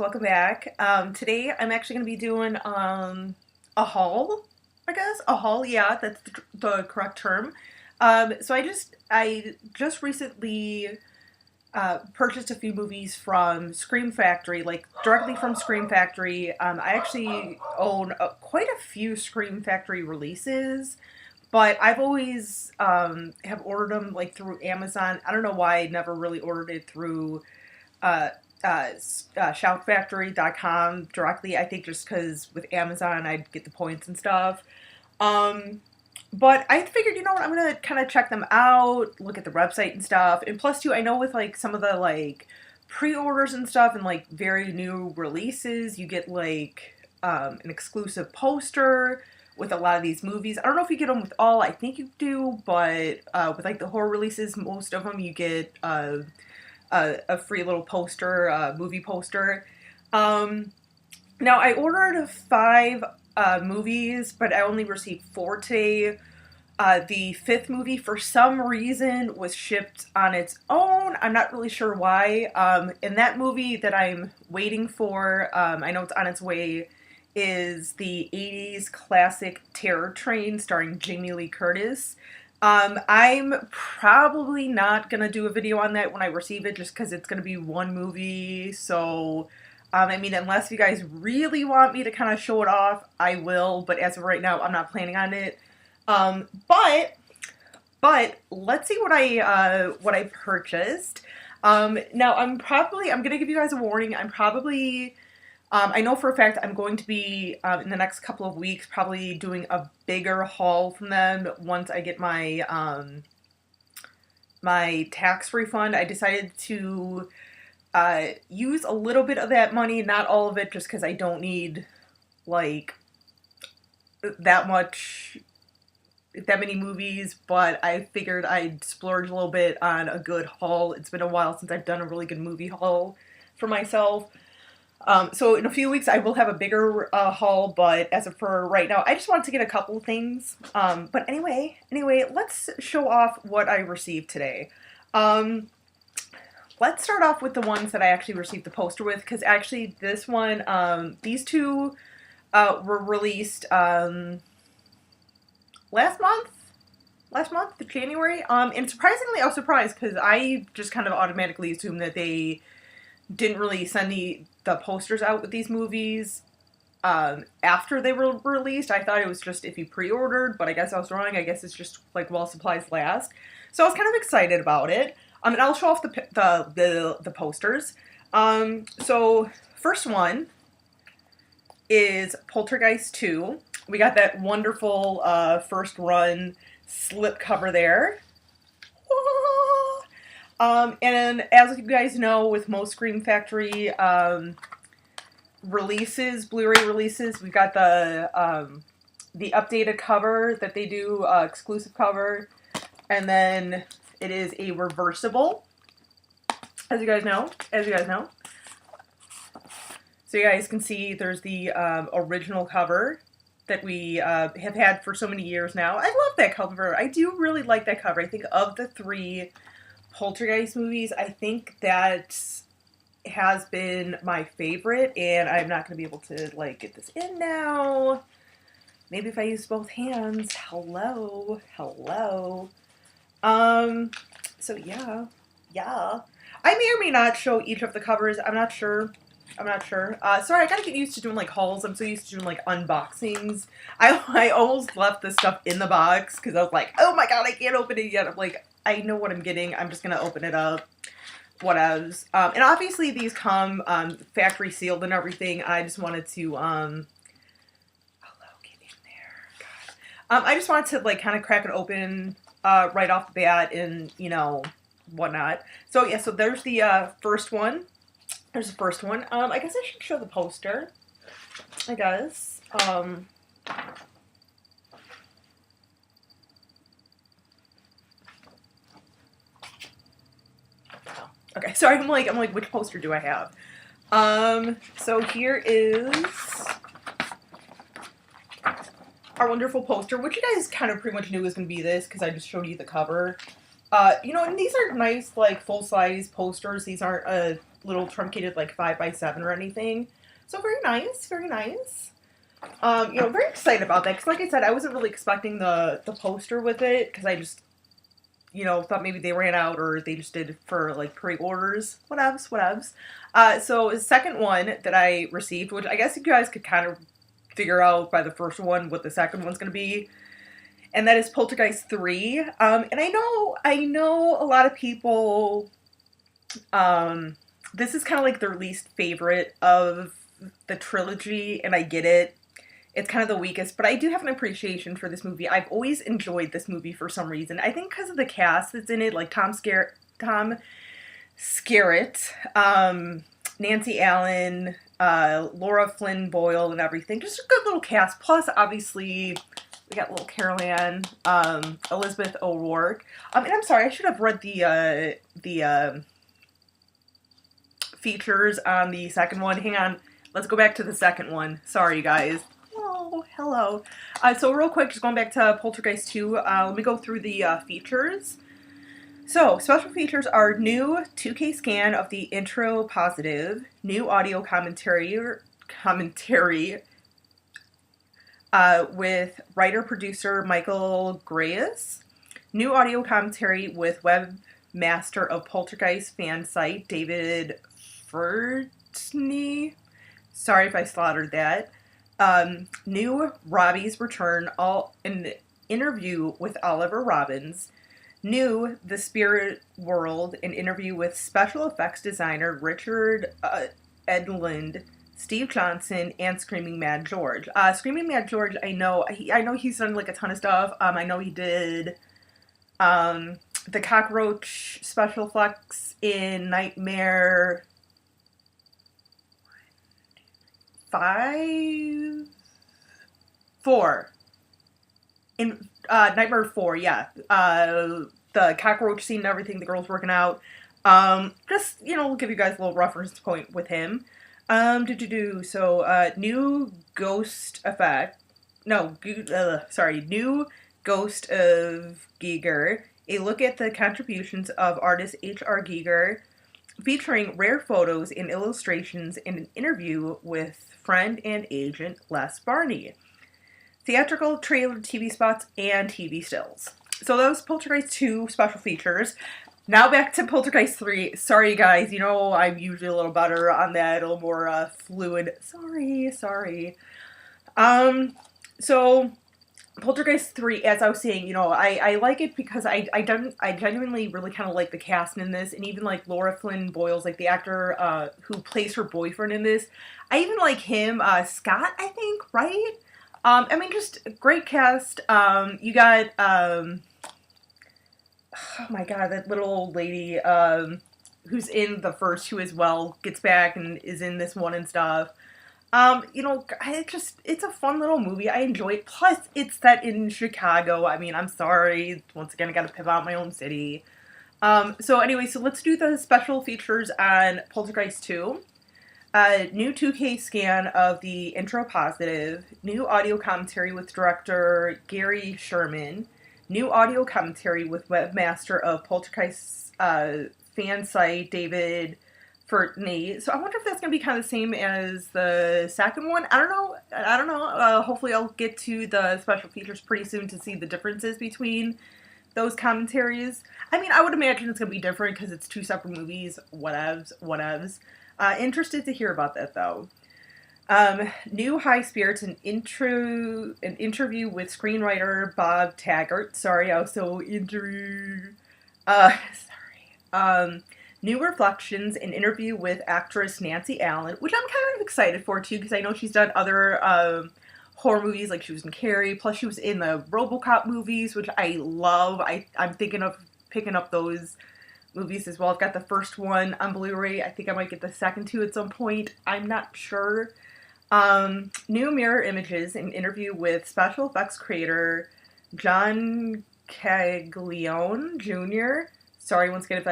welcome back. Today I'm actually going to be doing a haul, I guess. A haul, yeah, that's the correct term. I just recently purchased a few movies from Scream Factory, like directly from Scream Factory. I actually own quite a few Scream Factory releases, but I've always have ordered them like through Amazon. I don't know why I never really ordered it through uh, shoutfactory.com directly. I think just because with Amazon I'd get the points and stuff. Um, but I figured, you know what, I'm gonna kind of check them out, look at the website and stuff. And plus, too, I know with like some of the like pre-orders and stuff and like very new releases, you get like an exclusive poster with a lot of these movies. I don't know if you get them with all. I think you do, but with like the horror releases, most of them you get a free little poster, movie poster. Um, Now, I ordered five movies, but I only received four today. The fifth movie, for some reason, was shipped on its own. I'm not really sure why. And that movie that I'm waiting for, I know it's on its way, is the 80s classic Terror Train starring Jamie Lee Curtis. I'm probably not gonna do a video on that when I receive it, just because it's gonna be one movie. So, I mean, unless you guys really want me to kind of show it off, I will. But as of right now, I'm not planning on it. Um, but but let's see what I purchased. Now I'm gonna give you guys a warning. I know for a fact I'm going to be in the next couple of weeks probably doing a bigger haul from them once I get my tax refund. I decided to use a little bit of that money, not all of it, just because I don't need like that many movies, but I figured I'd splurge a little bit on a good haul. It's been a while since I've done a really good movie haul for myself. So in a few weeks I will have a bigger haul, but as of for right now, I just wanted to get a couple things. But anyway, let's show off what I received today. Let's start off with the ones that I actually received the poster with, because actually this one, these two were released last month, January. And surprisingly, I was surprised because I just kind of automatically assumed that they didn't really send the posters out with these movies after they were released. I thought it was just if you pre-ordered, but I guess I was wrong. I guess it's just like while supplies last. So I was kind of excited about it. And I'll show off the posters. So first one is Poltergeist 2. We got that wonderful first run slip cover there. And as you guys know, with most Scream Factory releases, Blu-ray releases, we got the updated cover that they do, exclusive cover, and then it is a reversible, as you guys know. So you guys can see there's the original cover that we have had for so many years now. I love that cover. I do really like that cover. I think of the three Poltergeist movies, I think that has been my favorite, and I'm not going to be able to like get this in now. Maybe if I use both hands. Hello. So yeah. I may or may not show each of the covers. I'm not sure. Sorry, I gotta get used to doing like hauls. I'm so used to doing like unboxings. I almost left this stuff in the box because I was like, oh my god, I can't open it yet. I'm like, I know what I'm getting. I'm just gonna open it up. Whatevs. And obviously these come factory sealed and everything. I just wanted to hello, get in there. God. I just wanted to like kind of crack it open right off the bat and whatnot. So yeah, so there's the first one. There's the first one. I guess I should show the poster. I guess. Okay, sorry, I'm like, which poster do I have? So here is our wonderful poster, which you guys kind of pretty much knew was going to be this, because I just showed you the cover. And these are nice, like, full-size posters. These aren't, little truncated like 5x7 or anything. So very nice, very nice. Very excited about that because, like I said, I wasn't really expecting the poster with it because I just, thought maybe they ran out or they just did for like pre-orders, whatevs. So the second one that I received, which I guess you guys could kind of figure out by the first one what the second one's going to be, and that is Poltergeist 3. And I know a lot of people, this is kind of like their least favorite of the trilogy, and I get it. It's kind of the weakest, but I do have an appreciation for this movie. I've always enjoyed this movie for some reason. I think because of the cast that's in it, like Tom Skerritt, Nancy Allen, Laura Flynn Boyle, and everything. Just a good little cast. Plus, obviously, we got little Carol Ann, Elizabeth O'Rourke. And I'm sorry, I should have read the features on the second one. Hang on, let's go back to the second one. Sorry, guys. Oh, hello. So real quick, just going back to Poltergeist 2, let me go through the features. So, special features are new 2K scan of the intro positive, new audio commentary with writer-producer Michael Grayus, new audio commentary with webmaster of Poltergeist fan site David Furtney. Sorry if I slaughtered that. New Robbie's Return, an interview with Oliver Robbins. New The Spirit World, an interview with special effects designer Richard Edlund, Steve Johnson, and Screaming Mad George. Screaming Mad George, I know he's done like a ton of stuff. I know he did the cockroach special effects in Nightmare 4. In Nightmare 4, yeah. The cockroach scene and everything, the girl's working out. Just, give you guys a little reference point with him. So, new Ghost Effect. No, new Ghost of Giger. A look at the contributions of artist H.R. Giger, featuring rare photos and illustrations in an interview with friend and agent Les Barney. Theatrical trailer, TV spots, and TV stills. So that was Poltergeist 2 special features. Now back to Poltergeist 3. Sorry, guys. I'm usually a little better on that, a little more fluid. Sorry. So Poltergeist 3, as I was saying, I like it because I genuinely really kind of like the cast in this, and even like Laura Flynn Boyle's like the actor who plays her boyfriend in this. I even like him, Scott, I think, right? Just great cast. You got, oh my god, that little old lady, who's in the first two as well, gets back and is in this one and stuff. It's a fun little movie. I enjoy it. Plus, it's set in Chicago. I'm sorry. Once again, I gotta pip out my own city. So let's do the special features on Poltergeist 2. New 2K scan of the intro positive, new audio commentary with director Gary Sherman, new audio commentary with webmaster of Poltergeist fan site David Furtney. So I wonder if that's going to be kind of the same as the second one. I don't know. Hopefully I'll get to the special features pretty soon to see the differences between those commentaries. I would imagine it's going to be different because it's two separate movies. Whatevs. Interested to hear about that, though. New High Spirits, an interview with screenwriter Bob Taggart. Sorry, I was so into... New Reflections, an interview with actress Nancy Allen, which I'm kind of excited for, too, because I know she's done other horror movies, like she was in Carrie, plus she was in the RoboCop movies, which I love. I'm thinking of picking up those movies as well. I've got the first one on Blu-ray. I think I might get the second two at some point. I'm not sure. New Mirror Images, an interview with special effects creator John Caglione Jr. Sorry once again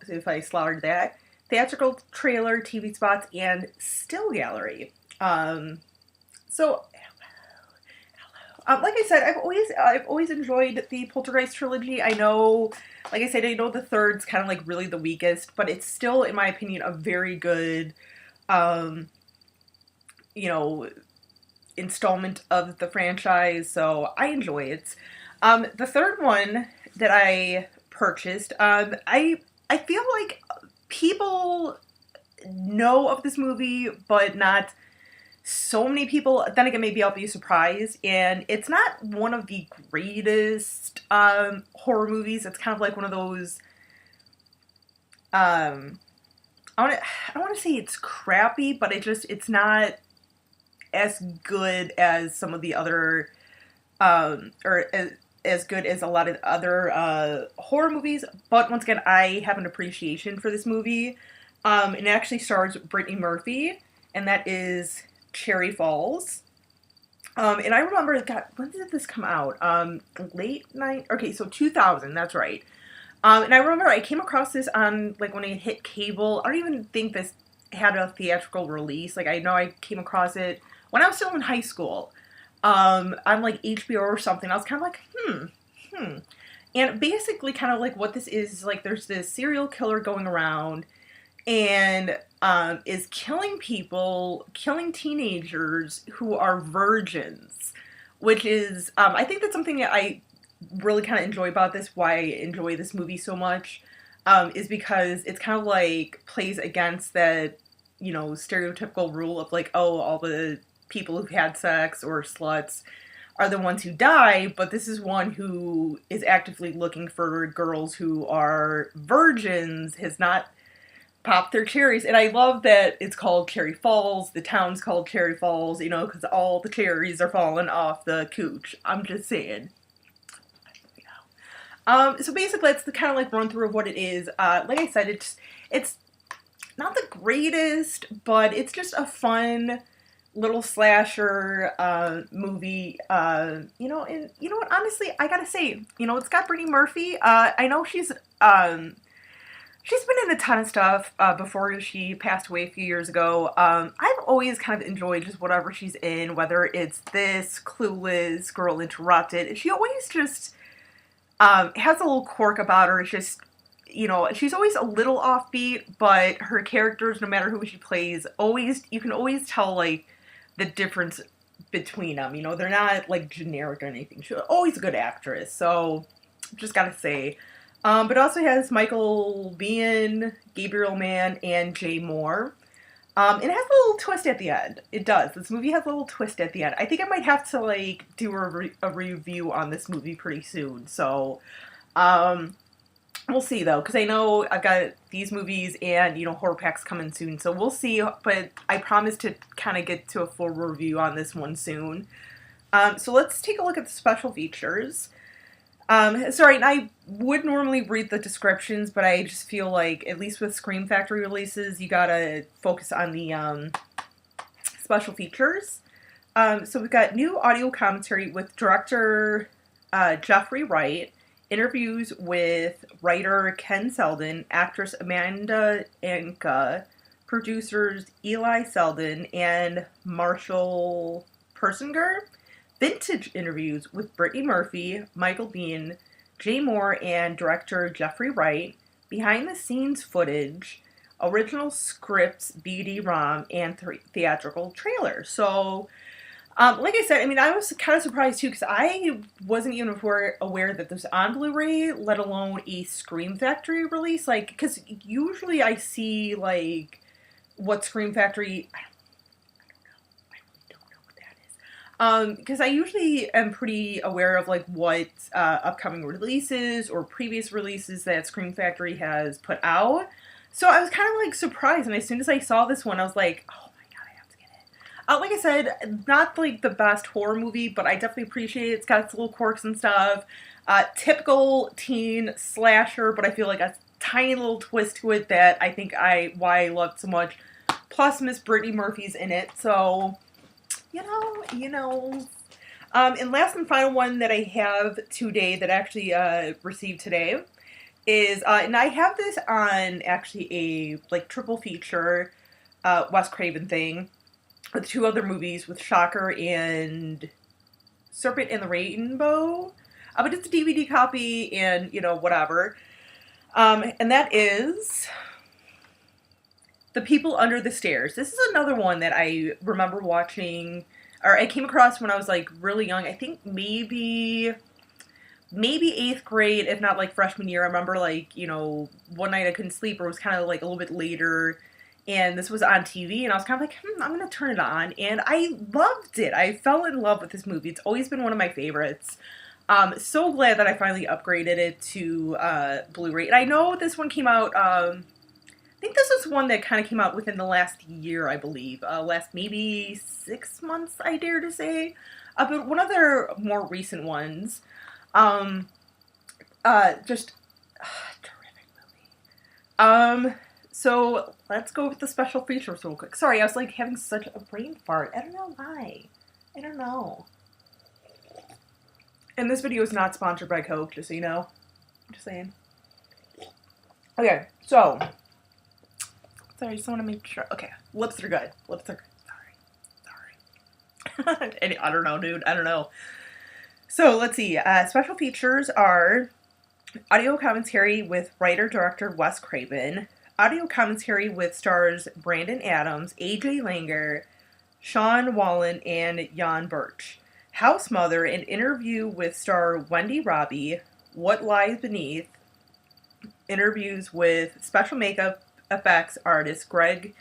if I slaughtered that. Theatrical trailer, TV spots, and still gallery. So, hello. Like I said, I've always enjoyed the Poltergeist trilogy. I know, like I said, I know the third's kind of like really the weakest, but it's still, in my opinion, a very good, um, you know, installment of the franchise. So I enjoy it. The third one that I purchased, I feel like people know of this movie, but not so many people. Then again, maybe I'll be surprised. And it's not one of the greatest horror movies. It's kind of like one of those. Um, I don't want to say it's crappy, but it's not as good as some of the other or as good as a lot of other horror movies. But once again, I have an appreciation for this movie. It actually stars Brittany Murphy, and that is Cherry Falls. And I remember, God, when did this come out? Late night. Okay, so 2000. That's right. And I remember I came across this on like when it hit cable. I don't even think this had a theatrical release. Like I know I came across it when I was still in high school. On like HBO or something. I was kind of like, hmm. And basically, kind of like what this is like, there's this serial killer going around and is killing people, killing teenagers who are virgins, which is, I think that's something that I really kind of enjoy about this, why I enjoy this movie so much, is because it's kind of like plays against that, stereotypical rule of like, oh, all the people who've had sex or sluts are the ones who die, but this is one who is actively looking for girls who are virgins, has not popped their cherries. And I love that it's called Cherry Falls, the town's called Cherry Falls, because all the cherries are falling off the cooch. I'm just saying. So basically, it's the kind of like run through of what it is. Like I said, it's not the greatest, but it's just a fun little slasher movie. And you know what? Honestly, I gotta say, it's got Brittany Murphy. I know she's been in a ton of stuff before she passed away a few years ago. I've always kind of enjoyed just whatever she's in, whether it's this, Clueless, Girl Interrupted. She always just has a little quirk about her. It's just, she's always a little offbeat, but her characters, no matter who she plays, you can always tell, like, the difference between them. They're not, like, generic or anything. She's always a good actress, so just gotta say. But it also has Michael Biehn, Gabriel Mann, and Jay Moore. And it has a little twist at the end. It does. This movie has a little twist at the end. I think I might have to, like, do a review on this movie pretty soon. So, we'll see, though. Because I know I've got these movies and, horror packs coming soon. So we'll see. But I promise to kind of get to a full review on this one soon. So let's take a look at the special features. Sorry, and I would normally read the descriptions, but I just feel like, at least with Scream Factory releases, you gotta focus on the special features. So we've got new audio commentary with director Jeffrey Wright, interviews with writer Ken Selden, actress Amanda Anka, producers Eli Selden and Marshall Persinger, vintage interviews with Brittany Murphy, Michael Biehn, Jay Moore, and director Jeffrey Wright, behind-the-scenes footage, original scripts, BD-ROM, and theatrical trailer. So, like I said, I was kind of surprised too, because I wasn't even aware that this was on Blu-ray, let alone a Scream Factory release. Like, because usually I see, like, what Scream Factory... because I usually am pretty aware of, like, what upcoming releases or previous releases that Scream Factory has put out. So I was kind of, like, surprised, and as soon as I saw this one, I was like, oh my god, I have to get it. Like I said, not, like, the best horror movie, but I definitely appreciate it. It's got its little quirks and stuff. Typical teen slasher, but I feel like a tiny little twist to it that I think why I loved so much. Plus, Miss Brittany Murphy's in it, so... and last and final one that I have today that I actually received today is, and I have this on actually a, like, triple feature Wes Craven thing with two other movies with Shocker and Serpent and the Rainbow. But it's a DVD copy and, whatever. And that is The People Under the Stairs. This is another one that I remember watching, or I came across when I was like really young. I think maybe 8th grade, if not like freshman year. I remember like, one night I couldn't sleep, or it was kind of like a little bit later, and this was on TV, and I was kind of like, I'm going to turn it on, and I loved it. I fell in love with this movie. It's always been one of my favorites. So glad that I finally upgraded it to Blu-ray. And I know this one came out, I think this is one that kind of came out within the last year, I believe. Last maybe 6 months, I dare to say. But one of their more recent ones. Just terrific movie. So let's go with the special features real quick. Sorry, I was like having such a brain fart. I don't know why. I don't know. And this video is not sponsored by Coke, just so you know. I'm just saying. Okay, so. Sorry, I just want to make sure. Okay, lips are good. Lips are good. Sorry. And I don't know, dude. I don't know. So, let's see. Special features are audio commentary with writer-director Wes Craven, audio commentary with stars Brandon Adams, AJ Langer, Sean Wallen, and Jan Birch. House Mother, an interview with star Wendy Robbie, What Lies Beneath, interviews with special makeup effects artist Greg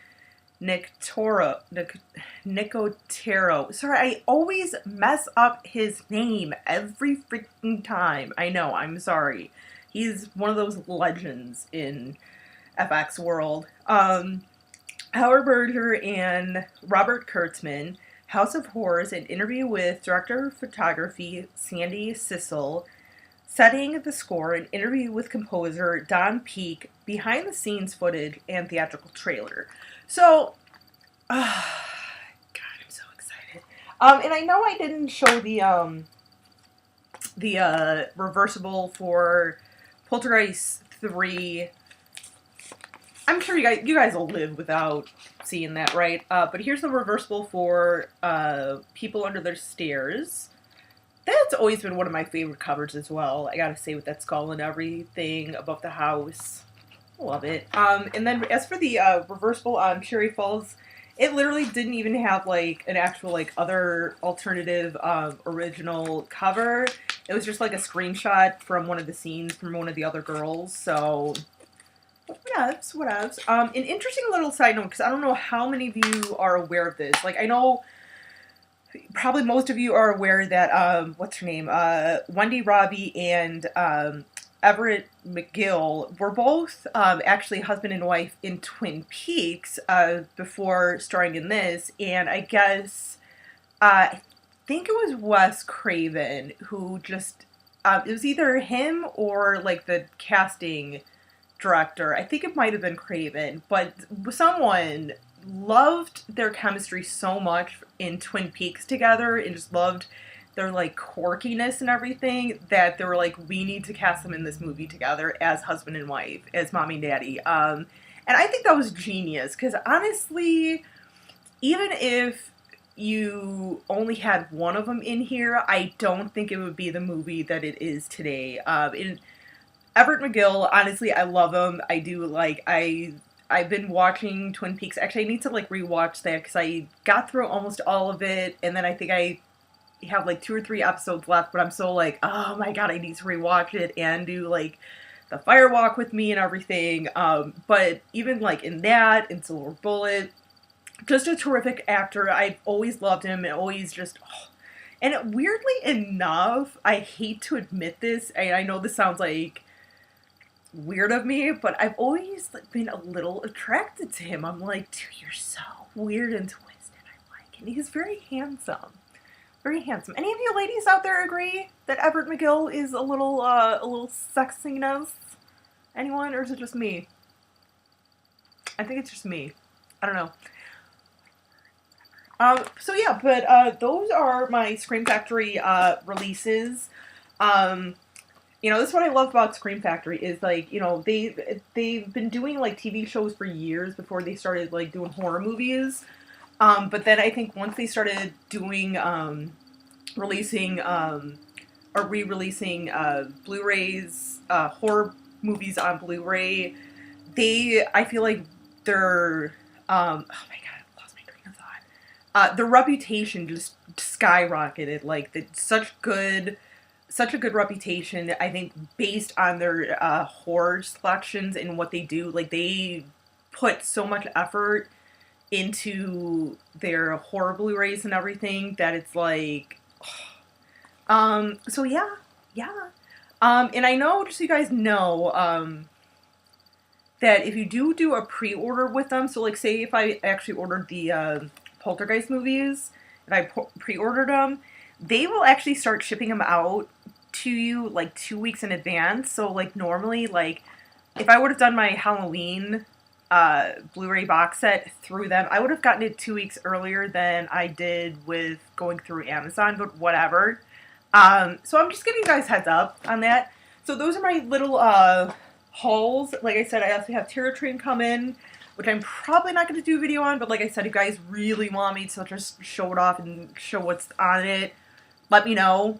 Nicotero. Sorry, I always mess up his name every freaking time. I know, I'm sorry. He's one of those legends in FX world. Howard Berger and Robert Kurtzman. House of Horrors, an interview with director of photography Sandy Sissel, setting the score, an interview with composer Don Peake, behind the scenes footage, and theatrical trailer. So, God, I'm so excited. And I know I didn't show the reversible for Poltergeist 3. I'm sure you guys will live without seeing that, right? But here's the reversible for People Under the Stairs. That's always been one of my favorite covers as well. I gotta say, with that skull and everything above the house. Love it. And then as for the reversible on Cherry Falls, it literally didn't even have like an actual like other alternative original cover. It was just like a screenshot from one of the scenes from one of the other girls. So yeah, that's what else. An interesting little side note, because I don't know how many of you are aware of this. Like, I know probably most of you are aware that, what's her name? Wendy Robbie and Everett McGill were both actually husband and wife in Twin Peaks before starring in this. And I guess, I think it was Wes Craven who just, it was either him or like the casting director. I think it might have been Craven, but someone loved their chemistry so much in Twin Peaks together and just loved their like quirkiness and everything that they were like, we need to cast them in this movie together as husband and wife, as mommy and daddy. And I think that was genius, because honestly, even if you only had one of them in here, I don't think it would be the movie that it is today. Everett McGill, honestly, I love him. I do, like, I've been watching Twin Peaks. Actually, I need to, like, rewatch that, because I got through almost all of it, and then I think I have, like, 2 or 3 episodes left, but I'm so, like, oh my god, I need to rewatch it and do, like, the fire walk with me and everything. But even, like, in that, in Silver Bullet, just a terrific actor. I've always loved him, and always just, oh. And weirdly enough, I hate to admit this, and I know this sounds, like, weird of me, but I've always been a little attracted to him. I'm like, dude, you're so weird and twisted. I like him. He's very handsome. Very handsome. Any of you ladies out there agree that Everett McGill is a little sexiness? Anyone, or is it just me? I think it's just me. I don't know. So yeah, but those are my Scream Factory releases. You know, this is what I love about Scream Factory is, like, you know, they've been doing, like, TV shows for years before they started, like, doing horror movies. But then I think once they started doing releasing or re-releasing Blu-rays, horror movies on Blu-ray. I feel like their oh my god, I lost my train of thought. Their reputation just skyrocketed. Like such a good reputation. I think based on their horror selections and what they do. Like they put so much effort into their horror Blu-rays and everything that it's like, so yeah, yeah. And I know, just so you guys know, that if you do a pre-order with them, so like say if I actually ordered the Poltergeist movies, if I pre-ordered them, they will actually start shipping them out to you like 2 weeks in advance. So like normally, like if I would have done my Halloween Blu-ray box set through them, I would have gotten it 2 weeks earlier than I did with going through Amazon, but whatever. So I'm just giving you guys heads up on that. So those are my little hauls. Like I said, I also have Terror Train come in, which I'm probably not going to do a video on, but like I said, if you guys really want me to just show it off and show what's on it, let me know.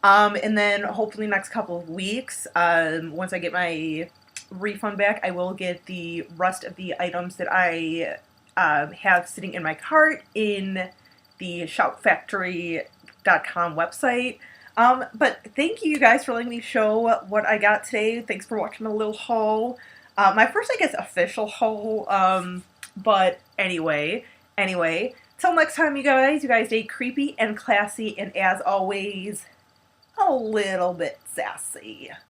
And then hopefully next couple of weeks, once I get my refund back, I will get the rest of the items that I have sitting in my cart in the shoutfactory.com website. But thank you guys for letting me show what I got today. Thanks for watching a little haul. My first, I guess, official haul. But anyway, till next time, you guys stay creepy and classy, and as always, a little bit sassy.